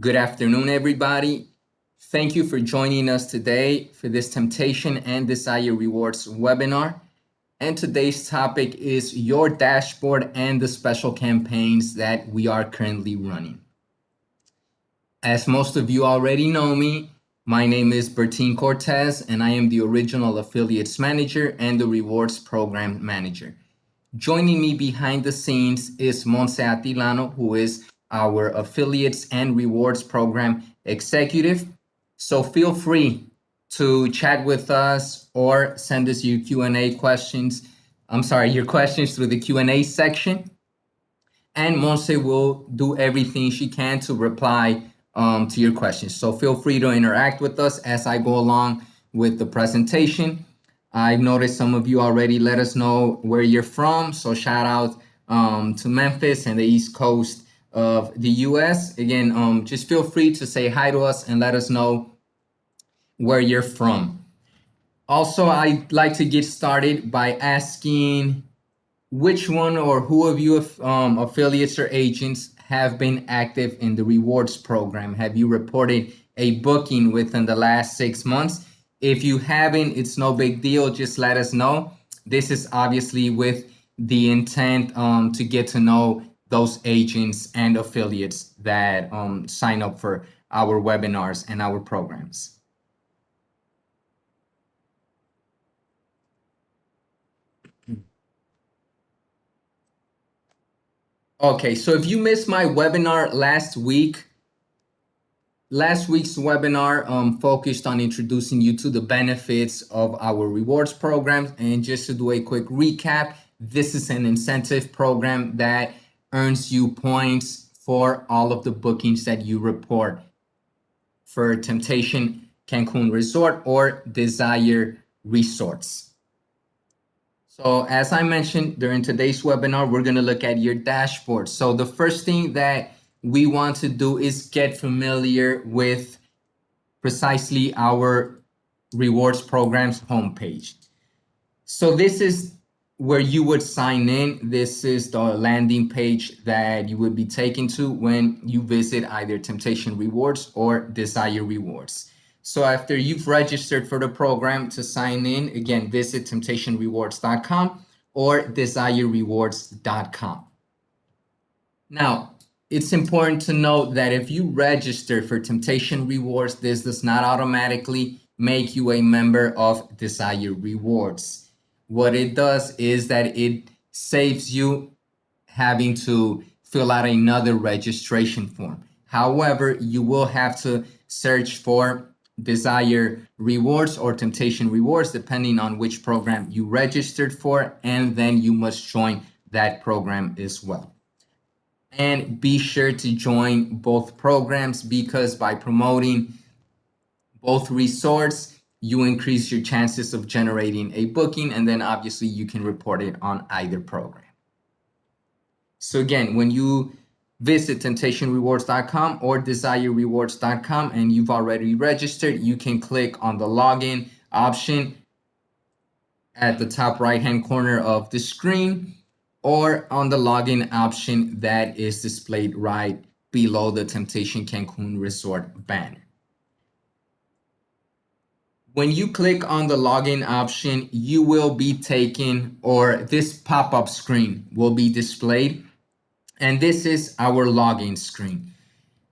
Good afternoon, everybody. Thank you for joining us today for this Temptation and Desire Rewards webinar. And today's topic is your dashboard and the special campaigns that we are currently running. As most of you already know me, my name is Bertin Cortez, and I am the original affiliates manager and the rewards program manager. Joining me behind the scenes is Monse Atilano, who is our affiliates and rewards program executive. So feel free to chat with us or send us your Q&A questions. Your questions through the Q&A section. And Monse will do everything she can to reply to your questions. So feel free to interact with us as I go along with the presentation. I've noticed some of you already let us know where you're from. So shout out to Memphis and the East Coast of the US. Again, just feel free to say hi to us and let us know where you're from. Also, I'd like to get started by asking which one or who of you affiliates or agents have been active in the rewards program? Have you reported a booking within the last 6 months? If you haven't, it's no big deal. Just let us know. This is obviously with the intent to get to know those agents and affiliates that sign up for our webinars and our programs. Okay, so if you missed my webinar last week's webinar focused on introducing you to the benefits of our rewards programs. And just to do a quick recap, this is an incentive program that earns you points for all of the bookings that you report for Temptation Cancun Resort or Desire Resorts. So as I mentioned during today's webinar, we're going to look at your dashboard. So the first thing that we want to do is get familiar with precisely our rewards programs homepage. So this is where you would sign in. This is the landing page that you would be taken to when you visit either Temptation Rewards or Desire Rewards. So after you've registered for the program, to sign in, again, visit temptationrewards.com or desirerewards.com. Now, it's important to note that if you register for Temptation Rewards, this does not automatically make you a member of Desire Rewards. What it does is that it saves you having to fill out another registration form. However, you will have to search for Desire Rewards or Temptation Rewards, depending on which program you registered for, and then you must join that program as well. And be sure to join both programs, because by promoting both resorts, you increase your chances of generating a booking, and then obviously you can report it on either program. So again, when you visit temptationrewards.com or desirerewards.com and you've already registered, you can click on the login option at the top right-hand corner of the screen, or on the login option that is displayed right below the Temptation Cancun Resort banner. When you click on the login option, you will be taken, or this pop-up screen will be displayed. And this is our login screen.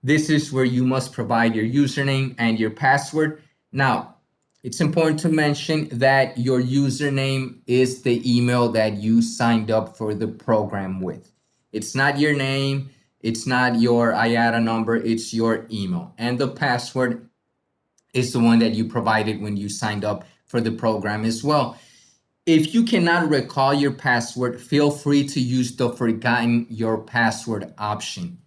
This is where you must provide your username and your password. Now, it's important to mention that your username is the email that you signed up for the program with. It's not your name, it's not your IATA number, it's your email. And the password is the one that you provided when you signed up for the program as well. If you cannot recall your password, feel free to use the forgotten your password option.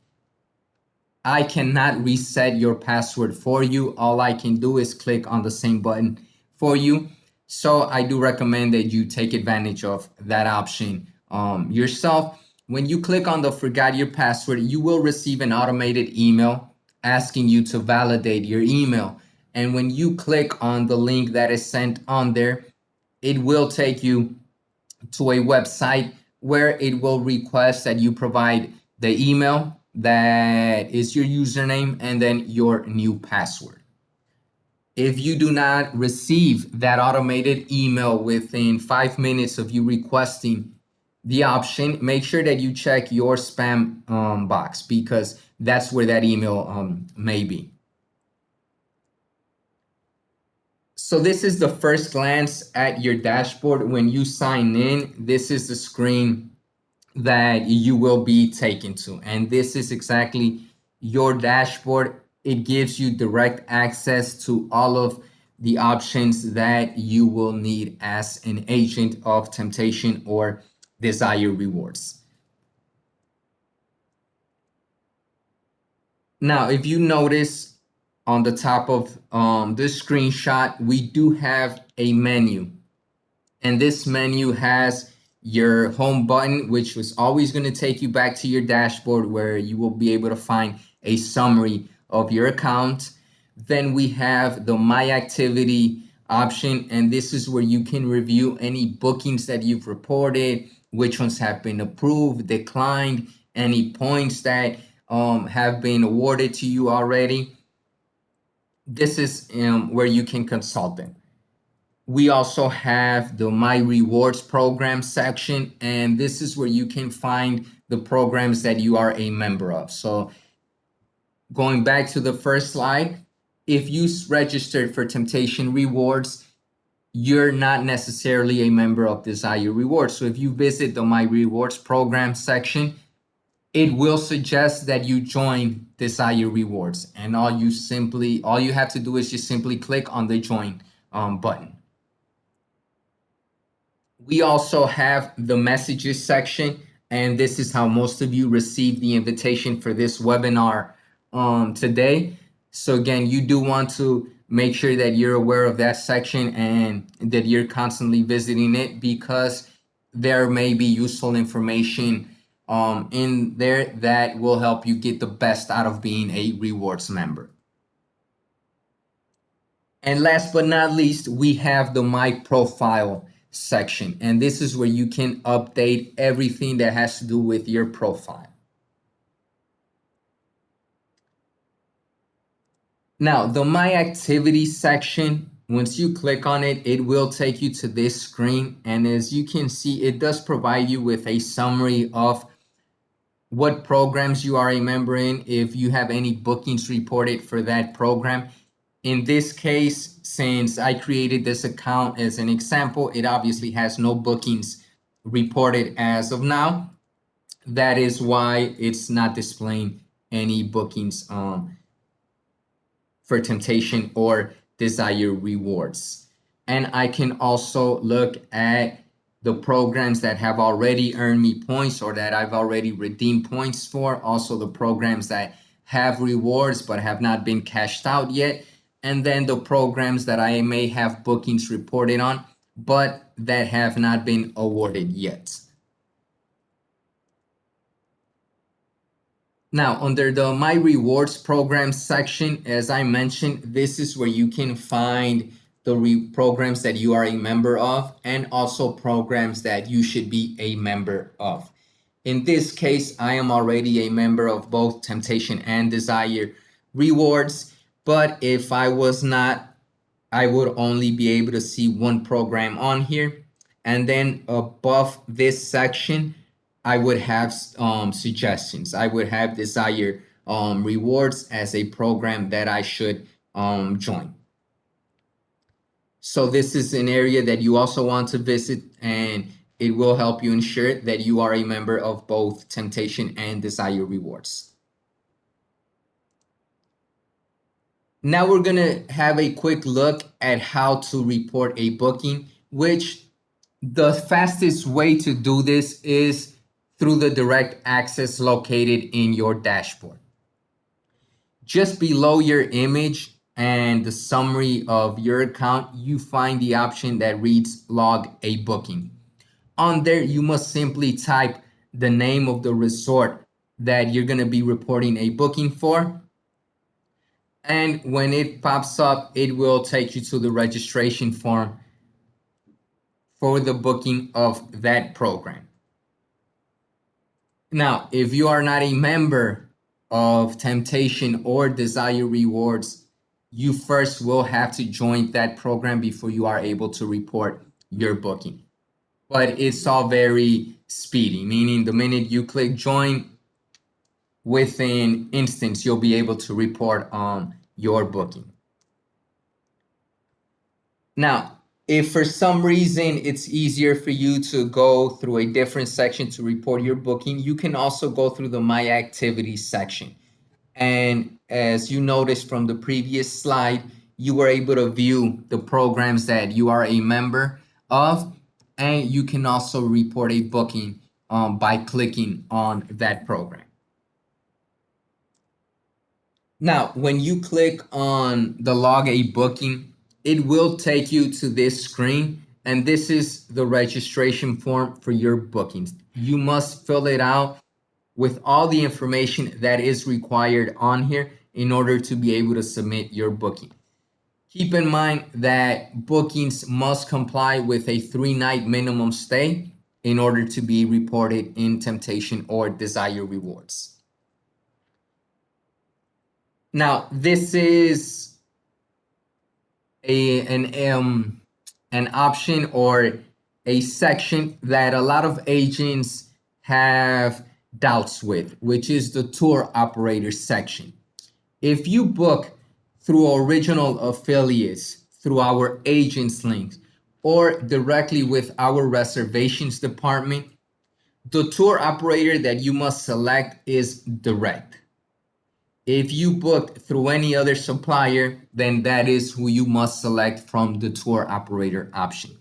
I cannot reset your password for you. All I can do is click on the same button for you. So I do recommend that you take advantage of that option yourself. When you click on the forgot your password, you will receive an automated email asking you to validate your email. And when you click on the link that is sent on there, it will take you to a website where it will request that you provide the email that is your username and then your new password. If you do not receive that automated email within 5 minutes of you requesting the option, make sure that you check your spam box, because that's where that email may be. So this is the first glance at your dashboard. When you sign in, this is the screen that you will be taken to. And this is exactly your dashboard. It gives you direct access to all of the options that you will need as an agent of temptation or desire rewards. Now, if you notice on the top of this screenshot, we do have a menu. And this menu has your home button, which was always going to take you back to your dashboard where you will be able to find a summary of your account. Then we have the My Activity option, and this is where you can review any bookings that you've reported, which ones have been approved, declined, any points that have been awarded to you already. This is where you can consult them. We also have the My Rewards program section, and this is where you can find the programs that you are a member of. So going back to the first slide, if you registered for Temptation Rewards, you're not necessarily a member of Desire Rewards. So if you visit the My Rewards program section, it will suggest that you join Desire Rewards. And all you have to do is just simply click on the join button. We also have the messages section, and this is how most of you received the invitation for this webinar today. So again, you do want to make sure that you're aware of that section and that you're constantly visiting it, because there may be useful information in there that will help you get the best out of being a rewards member. And last but not least, we have the My Profile section. And this is where you can update everything that has to do with your profile. Now, the My Activity section, once you click on it, it will take you to this screen. And as you can see, it does provide you with a summary of what programs you are a member in, if you have any bookings reported for that program. In this case, since I created this account as an example, it obviously has no bookings reported as of now. That is why it's not displaying any bookings for Temptation or Desire Rewards. And I can also look at the programs that have already earned me points or that I've already redeemed points for. Also the programs that have rewards but have not been cashed out yet. And then the programs that I may have bookings reported on, but that have not been awarded yet. Now, under the My Rewards program section, as I mentioned, this is where you can find the programs that you are a member of and also programs that you should be a member of. In this case, I am already a member of both Temptation and Desire Rewards, but if I was not, I would only be able to see one program on here. And then above this section, I would have suggestions. I would have Desire Rewards as a program that I should join. So this is an area that you also want to visit, and it will help you ensure that you are a member of both Temptation and Desire Rewards. Now we're going to have a quick look at how to report a booking, which the fastest way to do this is through the direct access located in your dashboard. Just below your image and the summary of your account, you find the option that reads Log a Booking. On there, you must simply type the name of the resort that you're going to be reporting a booking for. And when it pops up, it will take you to the registration form for the booking of that program. Now, if you are not a member of Temptation or Desire Rewards, you first will have to join that program before you are able to report your booking. But it's all very speedy, meaning the minute you click join, within instance, you'll be able to report on your booking. Now, if for some reason it's easier for you to go through a different section to report your booking, you can also go through the My Activities section. And as you noticed from the previous slide, you were able to view the programs that you are a member of, and you can also report a booking by clicking on that program. Now, when you click on the log a booking, it will take you to this screen, and this is the registration form for your bookings. You must fill it out with all the information that is required on here in order to be able to submit your booking. Keep in mind that bookings must comply with a 3-night minimum stay in order to be reported in Temptation or Desire Rewards. Now, this is an option or a section that a lot of agents have doubts with, which is the tour operator section. If you book through original affiliates, through our agents links, or directly with our reservations department, the tour operator that you must select is direct. If you book through any other supplier, then that is who you must select from the tour operator option.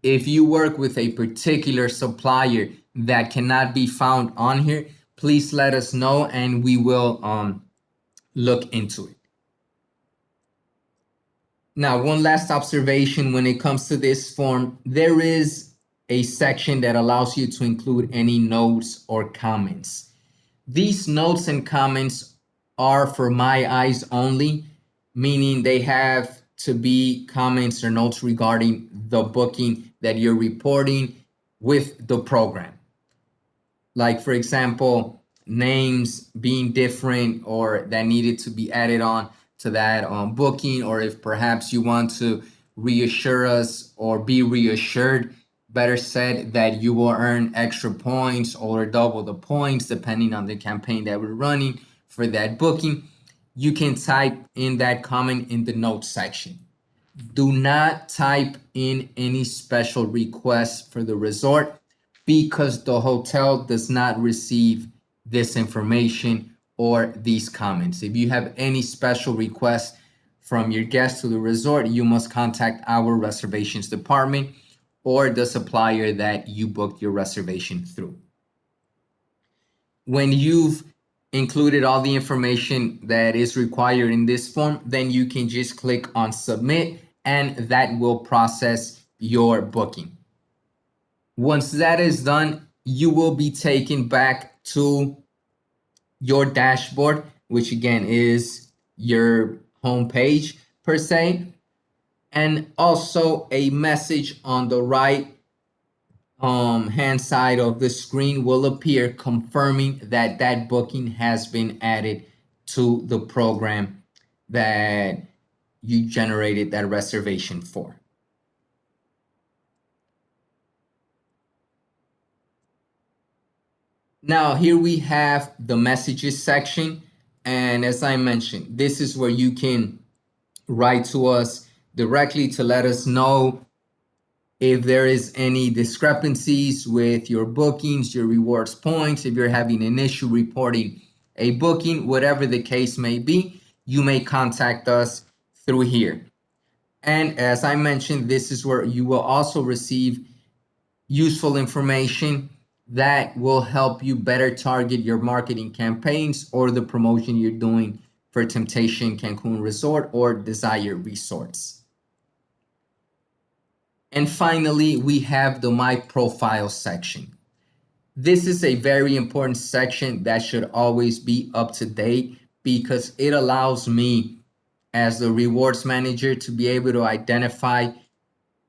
If you work with a particular supplier that cannot be found on here, please let us know and we will look into it. Now, one last observation when it comes to this form, there is a section that allows you to include any notes or comments. These notes and comments are for my eyes only, meaning they have to be comments or notes regarding the booking that you're reporting with the program. Like, for example, names being different or that needed to be added on to that booking, or if perhaps you want to reassure us or be reassured, better said, that you will earn extra points or double the points depending on the campaign that we're running for that booking, you can type in that comment in the notes section. Do not type in any special requests for the resort because the hotel does not receive this information or these comments. If you have any special requests from your guests to the resort, you must contact our reservations department or the supplier that you booked your reservation through. When you've included all the information that is required in this form, then you can just click on submit and that will process your booking. Once that is done, you will be taken back to your dashboard, which again is your home page per se, and also a message on the right hand side of the screen will appear confirming that that booking has been added to the program that you generated that reservation for. Now here we have the messages section, and as I mentioned, this is where you can write to us directly to let us know if there is any discrepancies with your bookings, your rewards points, if you're having an issue reporting a booking, whatever the case may be, you may contact us through here. And as I mentioned, this is where you will also receive useful information that will help you better target your marketing campaigns or the promotion you're doing for Temptation Cancun Resort or Desire Resorts. And finally, we have the My Profile section. This is a very important section that should always be up to date because it allows me as the rewards manager to be able to identify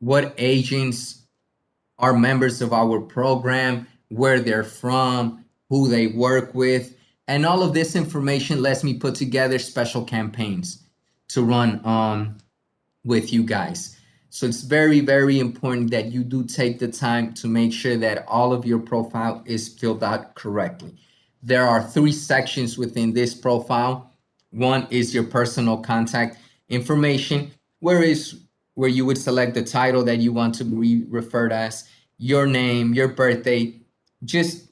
what agents are members of our program, where they're from, who they work with, And all of this information lets me put together special campaigns to run with you guys. So it's very, very important that you do take the time to make sure that all of your profile is filled out correctly. There are 3 sections within this profile. One is your personal contact information, where you would select the title that you want to be referred as, your name, your birthday, just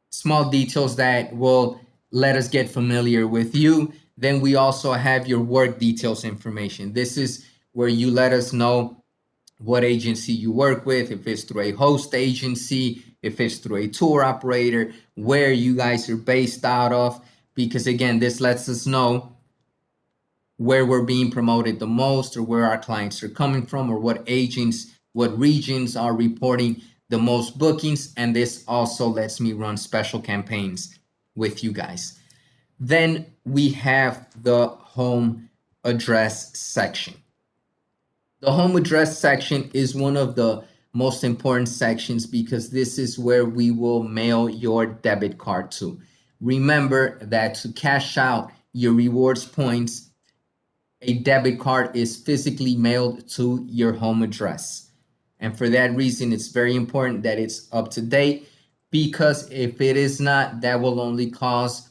small details that will let us get familiar with you. Then we also have your work details information. This is where you let us know what agency you work with, if it's through a host agency, if it's through a tour operator, where you guys are based out of, because again, this lets us know where we're being promoted the most, or where our clients are coming from, or what agents, what regions are reporting the most bookings. And this also lets me run special campaigns with you guys. Then we have the home address section. The home address section is one of the most important sections because this is where we will mail your debit card to. Remember that to cash out your rewards points, a debit card is physically mailed to your home address. And for that reason, it's very important that it's up to date, because if it is not, that will only cause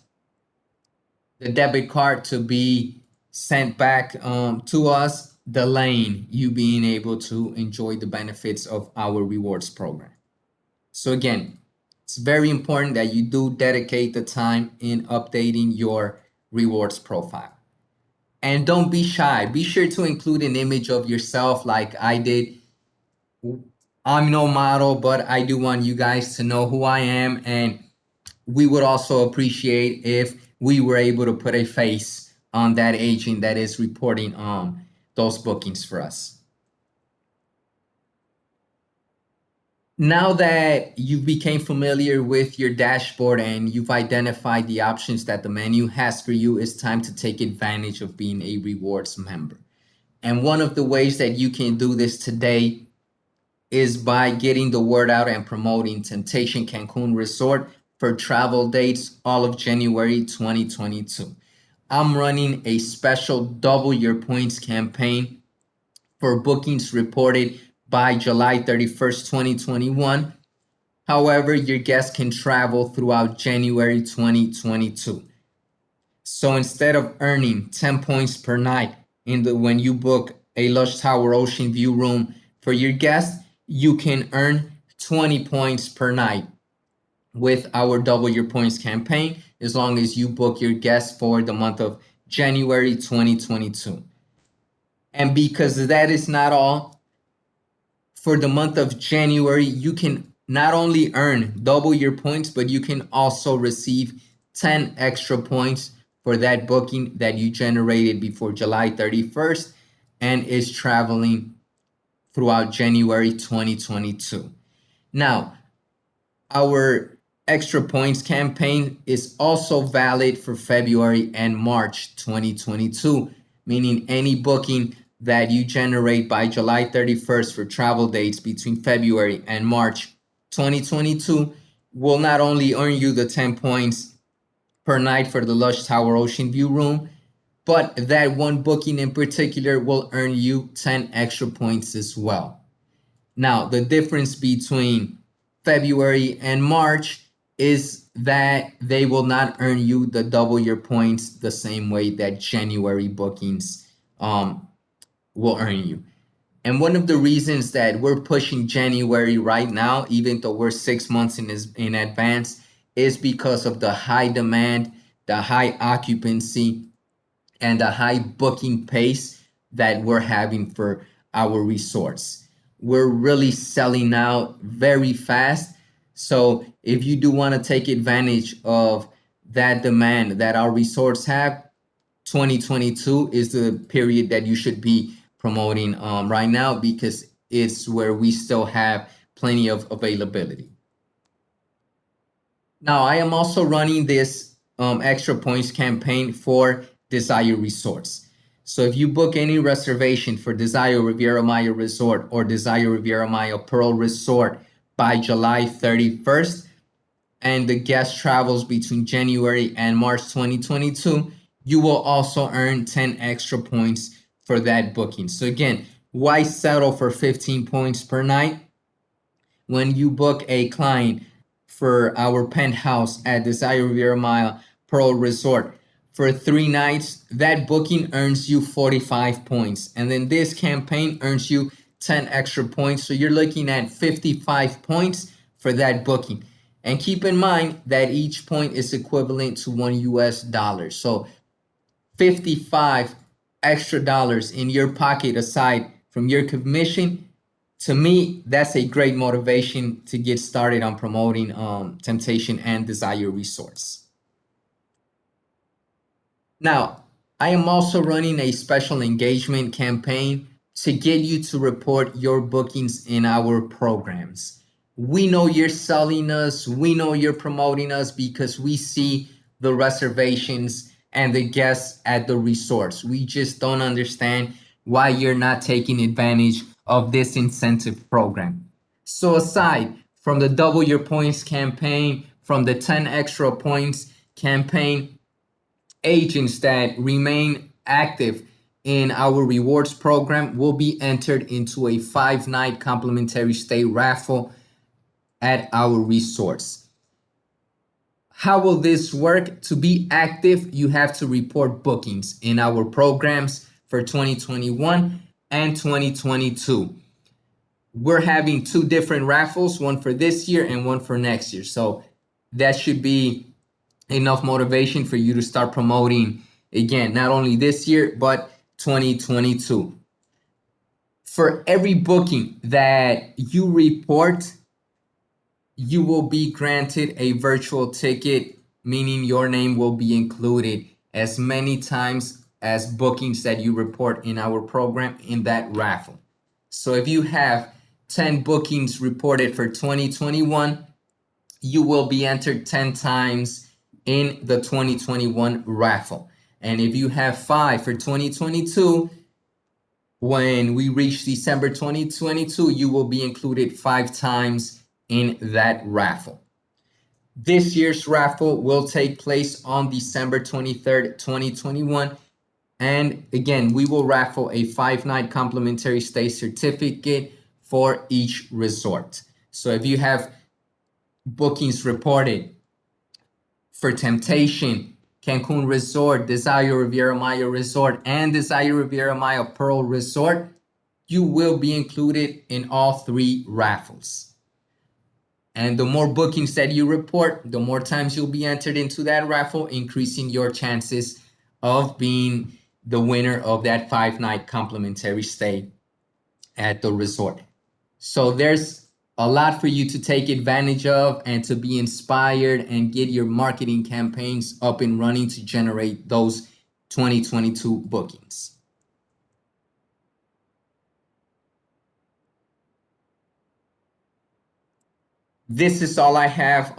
the debit card to be sent back to us, delaying you being able to enjoy the benefits of our rewards program. So again, it's very important that you do dedicate the time in updating your rewards profile. And don't be shy. Be sure to include an image of yourself like I did. I'm no model, but I do want you guys to know who I am. And we would also appreciate if we were able to put a face on that agent that is reporting those bookings for us. Now that you've become familiar with your dashboard and you've identified the options that the menu has for you, it's time to take advantage of being a rewards member. And one of the ways that you can do this today is by getting the word out and promoting Temptation Cancun Resort for travel dates all of January 2022. I'm running a special double your points campaign for bookings reported by July 31st, 2021. However, your guests can travel throughout January 2022. So instead of earning 10 points per night when you book a Lush Tower Ocean View room for your guests, you can earn 20 points per night with our Double Your Points campaign, as long as you book your guests for the month of January 2022. And because that is not all, for the month of January, you can not only earn double your points, but you can also receive 10 extra points for that booking that you generated before July 31st and is traveling throughout January 2022. Now, our extra points campaign is also valid for February and March 2022, meaning any booking that you generate by July 31st for travel dates between February and March 2022 will not only earn you the 10 points per night for the Lush Tower Ocean View room, but that one booking in particular will earn you 10 extra points as well. Now, the difference between February and March is that they will not earn you the double your points the same way that January bookings will earn you. And one of the reasons that we're pushing January right now, even though we're 6 months in advance, is because of the high demand, the high occupancy, and the high booking pace that we're having for our resorts. We're really selling out very fast. So if you do want to take advantage of that demand that our resorts have, 2022 is the period that you should be promoting right now, because it's where we still have plenty of availability. Now, I am also running this extra points campaign for Desire Resorts. So if you book any reservation for Desire Riviera Maya Resort or Desire Riviera Maya Pearl Resort by July 31st, and the guest travels between January and March 2022, you will also earn 10 extra points for that booking. So again, why settle for 15 points per night? When you book a client for our penthouse at Desire Riviera Maya Pearl Resort for 3 nights, that booking earns you 45 points. And then this campaign earns you 10 extra points. So you're looking at 55 points for that booking. And keep in mind that each point is equivalent to $1. So 55 extra dollars in your pocket aside from your commission, to me, that's a great motivation to get started on promoting Temptation and Desire Resorts. Now, I am also running a special engagement campaign to get you to report your bookings in our programs. We know you're selling us, we know you're promoting us because we see the reservations and the guests at the resorts. We just don't understand why you're not taking advantage of this incentive program. So aside from the double your points campaign, from the 10 extra points campaign, agents that remain active in our rewards program will be entered into a 5-night complimentary stay raffle at our resorts. How will this work? To be active, you have to report bookings in our programs for 2021 and 2022. We're having 2 different raffles, one for this year and one for next year. So that should be enough motivation for you to start promoting again, not only this year, but 2022. For every booking that you report, you will be granted a virtual ticket, meaning your name will be included as many times as bookings that you report in our program in that raffle. So if you have 10 bookings reported for 2021, you will be entered 10 times in the 2021 raffle. And if you have 5 for 2022, when we reach December 2022, you will be included 5 times in that raffle. This year's raffle will take place on December 23rd, 2021. And again, we will raffle a 5-night complimentary stay certificate for each resort. So if you have bookings reported for Temptation, Cancun Resort, Desire Riviera Maya Resort, and Desire Riviera Maya Pearl Resort, you will be included in all 3 raffles. And the more bookings that you report, the more times you'll be entered into that raffle, increasing your chances of being the winner of that 5-night complimentary stay at the resort. So there's a lot for you to take advantage of and to be inspired and get your marketing campaigns up and running to generate those 2022 bookings. This is all I have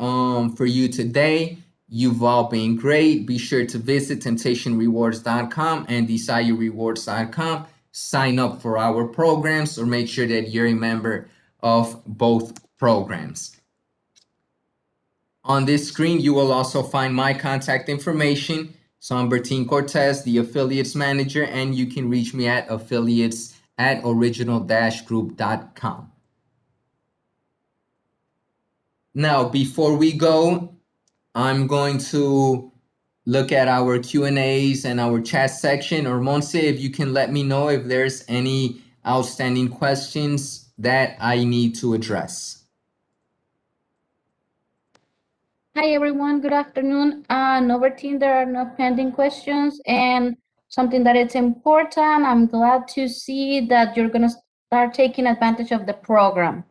for you today. You've all been great. Be sure to visit temptationrewards.com and desirerewards.com. Sign up for our programs or make sure that you're a member of both programs. On this screen, you will also find my contact information. So I'm Bertin Cortez, the affiliates manager, and you can reach me at affiliates@original-group.com. Now, before we go, I'm going to look at our Q&As and our chat section. Or Monse, if you can let me know if there's any outstanding questions that I need to address. Hi everyone, good afternoon. Novertine, there are no pending questions, and something that is important, I'm glad to see that you're gonna start taking advantage of the program.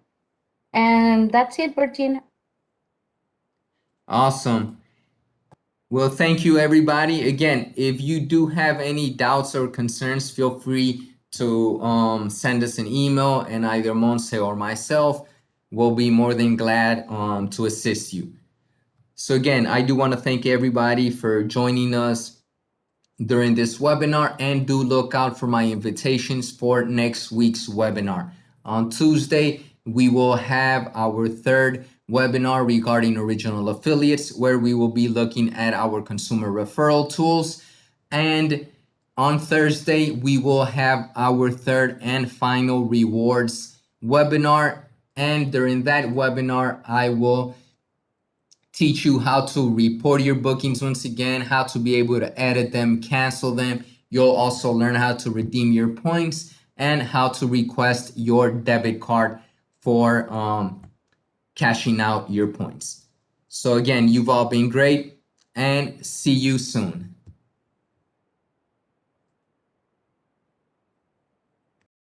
And that's it, Bertine. Awesome. Well, thank you, everybody. Again, if you do have any doubts or concerns, feel free to send us an email, and either Monse or myself will be more than glad to assist you. So again, I do want to thank everybody for joining us during this webinar, and do look out for my invitations for next week's webinar. On Tuesday, we will have our 3rd webinar regarding original affiliates, where we will be looking at our consumer referral tools. And on Thursday, we will have our third and final rewards webinar. And during that webinar, I will teach you how to report your bookings once again, how to be able to edit them, cancel them. You'll also learn how to redeem your points and how to request your debit card for cashing out your points. So again, you've all been great, and see you soon.